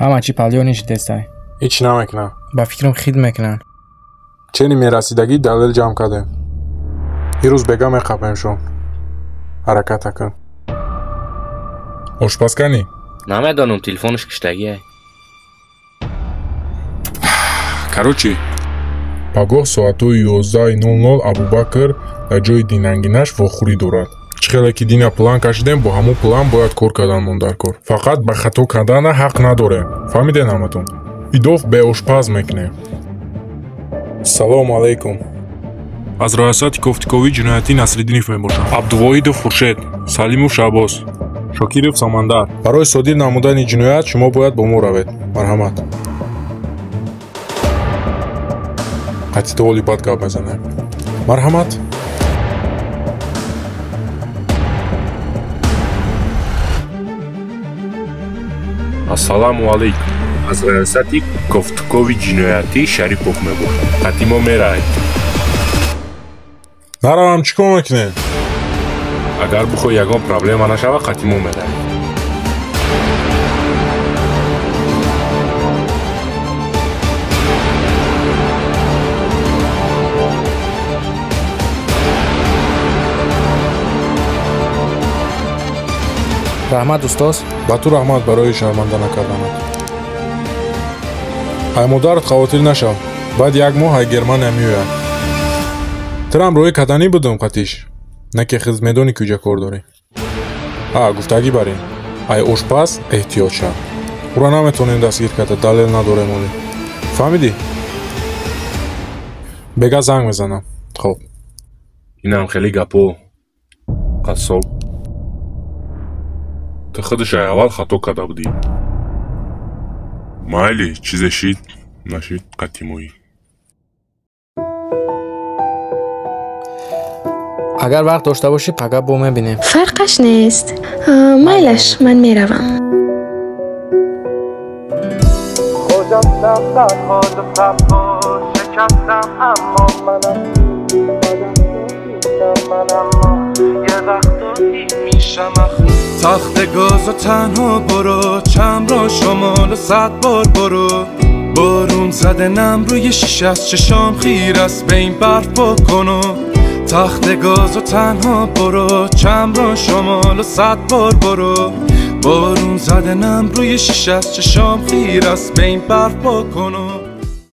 همچی پلیونیش دستای هیچ نمیکنم. با فکرم خید میکنن. چنین میرسیدگی دلیل جمع کردیم. این روز بگم میخوابیم شون. حرکت کن. آشپز کنی؟ نمیدانم تلفنش کشتگیه. Короче, пагоҳ соатҳои 11:00 Абубакр дар ҷои динангинаш вохӯрӣ дорад. Чӣ хеле ки дина план кашидем, бо ҳамон план бояд кор карданмон дар кор. Фақат ба хато кардана ҳақ надорем. Фаҳмидем ҳаматон? Идоф беошпаз мекунем. Салому алайкум. аз раисати кофтиковии ҷиноятӣ Насриддинов мебошам. Абдувоҳидов Хуршед, Салимов Шабос, Шокиров Самандар. Барои содир намудани ҷиноят шумо бояд бо мо равед. Марҳамат. قطعی اولی باد گاب میزنه. مرحمت. Ассаламу алейкум. Аз раисати кофтикови ҷиноятӣ Шарипов мебошам. Қатимо мераҳед. наравам чӣ кор мекунем? Агар бихоҳ ягон проблема нашава, қатимо мераҳед. رحمت استاد ба ту раҳмат барои шарманда накарданат. ай модарат хавотир нашав. баъд як моҳ ай германия меояд. тирам роҳи каданӣ будум қатиш. на ки хизмедони куҷа кор дорӣ. гуфтагӣ барин. ай ошпаз эҳтиёт шав. ӯро наметавонем дастгир карда, далел надорем олӣ. фаҳмидӣ? бега занг мезанам. хоб. Инам хеле гапо. қассоб. Ты ходишь, а аввал хато када будӣ. Майли, чизе шид, нашид қатимоӣ. اگر وقت داشته باشی پگاه با میبینیم. فرقش نیست. مایلش من میروم. خودم فرهاد و فرها شکستم اما منم یه وقتایی میشم تخت گاز و تنها برو چمران شمال 100 بار برو بارون زده نم روی شیشه از چشام خیر است به این برف بکنو تخت گاز و تنها برو چمران شمال 100 بار برو بارون زده نم روی شیشه از چشام خیر است به این برف بکنو